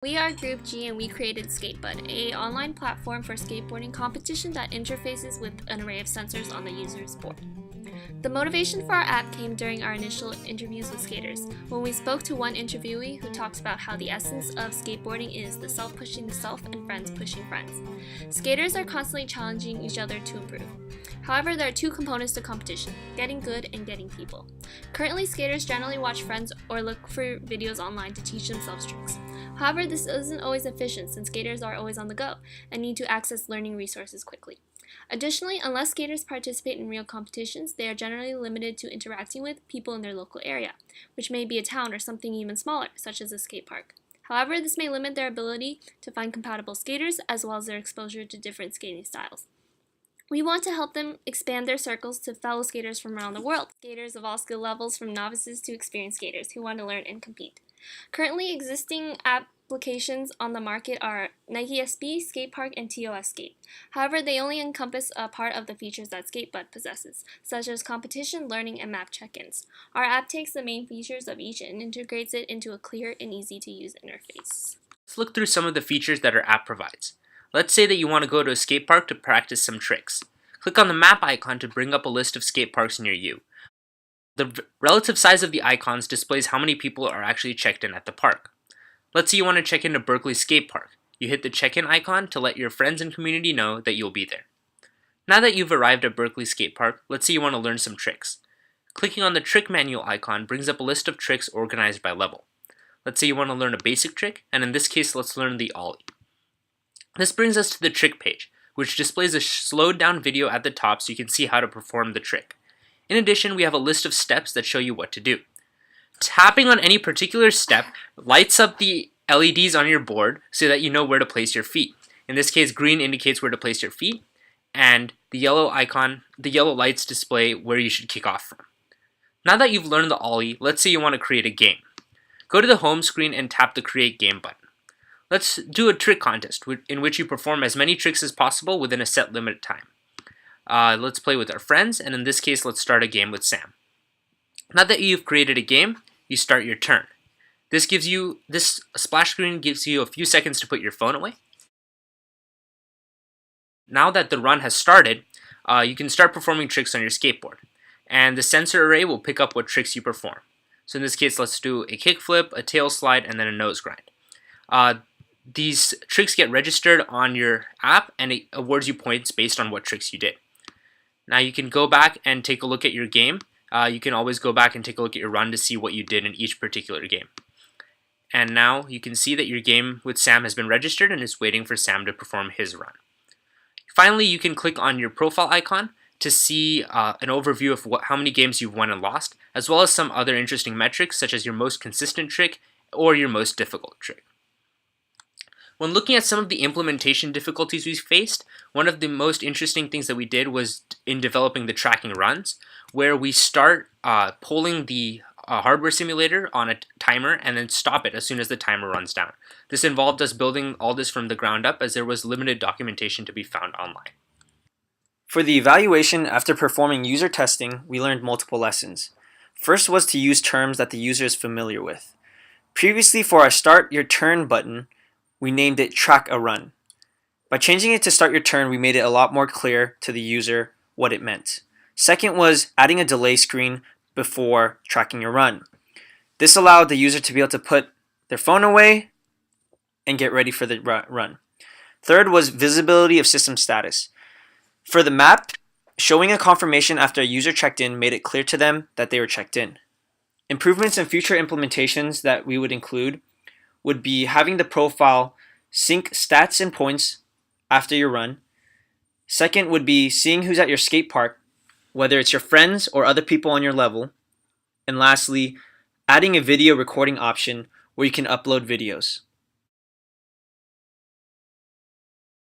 We are Group G and we created SkateBud, an online platform for skateboarding competition that interfaces with an array of sensors on the user's board. The motivation for our app came during our initial interviews with skaters, when we spoke to one interviewee who talks about how the essence of skateboarding is the self pushing the self and friends pushing friends. Skaters are constantly challenging each other to improve. However, there are two components to competition: getting good and getting people. Currently, skaters generally watch friends or look for videos online to teach themselves tricks. However, this isn't always efficient since skaters are always on the go and need to access learning resources quickly. Additionally, unless skaters participate in real competitions, they are generally limited to interacting with people in their local area, which may be a town or something even smaller, such as a skate park. However, this may limit their ability to find compatible skaters as well as their exposure to different skating styles. We want to help them expand their circles to fellow skaters from around the world, skaters of all skill levels from novices to experienced skaters who want to learn and compete. Currently existing applications on the market are Nike SB, Skate Park, and TOS Skate. However, they only encompass a part of the features that SkateBud possesses, such as competition, learning, and map check-ins. Our app takes the main features of each and integrates it into a clear and easy-to-use interface. Let's look through some of the features that our app provides. Let's say that you want to go to a skate park to practice some tricks. Click on the map icon to bring up a list of skate parks near you. The relative size of the icons displays how many people are actually checked in at the park. Let's say you want to check into Berkeley Skate Park. You hit the check-in icon to let your friends and community know that you'll be there. Now that you've arrived at Berkeley Skate Park, let's say you want to learn some tricks. Clicking on the trick manual icon brings up a list of tricks organized by level. Let's say you want to learn a basic trick, and in this case, let's learn the ollie. This brings us to the trick page, which displays a slowed down video at the top so you can see how to perform the trick. In addition, we have a list of steps that show you what to do. Tapping on any particular step lights up the LEDs on your board so that you know where to place your feet. In this case, green indicates where to place your feet, and the yellow lights display where you should kick off from. Now that you've learned the ollie, let's say you want to create a game. Go to the home screen and tap the Create Game button. Let's do a trick contest in which you perform as many tricks as possible within a set limit time. Let's play with our friends, and in this case, let's start a game with Sam. Now that you've created a game, you start your turn. This splash screen gives you a few seconds to put your phone away. Now that the run has started, you can start performing tricks on your skateboard, and the sensor array will pick up what tricks you perform. So in this case, let's do a kickflip, a tail slide, and then a nose grind. These tricks get registered on your app, and it awards you points based on what tricks you did. Now you can go back and take a look at your game. You can always go back and take a look at your run to see what you did in each particular game. And now you can see that your game with Sam has been registered and is waiting for Sam to perform his run. Finally, you can click on your profile icon to see an overview of how many games you've won and lost, as well as some other interesting metrics such as your most consistent trick or your most difficult trick. When looking at some of the implementation difficulties we faced, one of the most interesting things that we did was in developing the tracking runs, where we start polling the hardware simulator on a timer and then stop it as soon as the timer runs down. This involved us building all this from the ground up as there was limited documentation to be found online. For the evaluation after performing user testing, we learned multiple lessons. First was to use terms that the user is familiar with. Previously, for our Start Your Turn button, we named it Track a Run. By changing it to Start Your Turn, we made it a lot more clear to the user what it meant. Second was adding a delay screen before tracking your run. This allowed the user to be able to put their phone away and get ready for the run. Third was visibility of system status. For the map, showing a confirmation after a user checked in made it clear to them that they were checked in. Improvements in future implementations that we would include would be having the profile sync stats and points after your run. Second would be seeing who's at your skate park, whether it's your friends or other people on your level. And lastly, adding a video recording option where you can upload videos.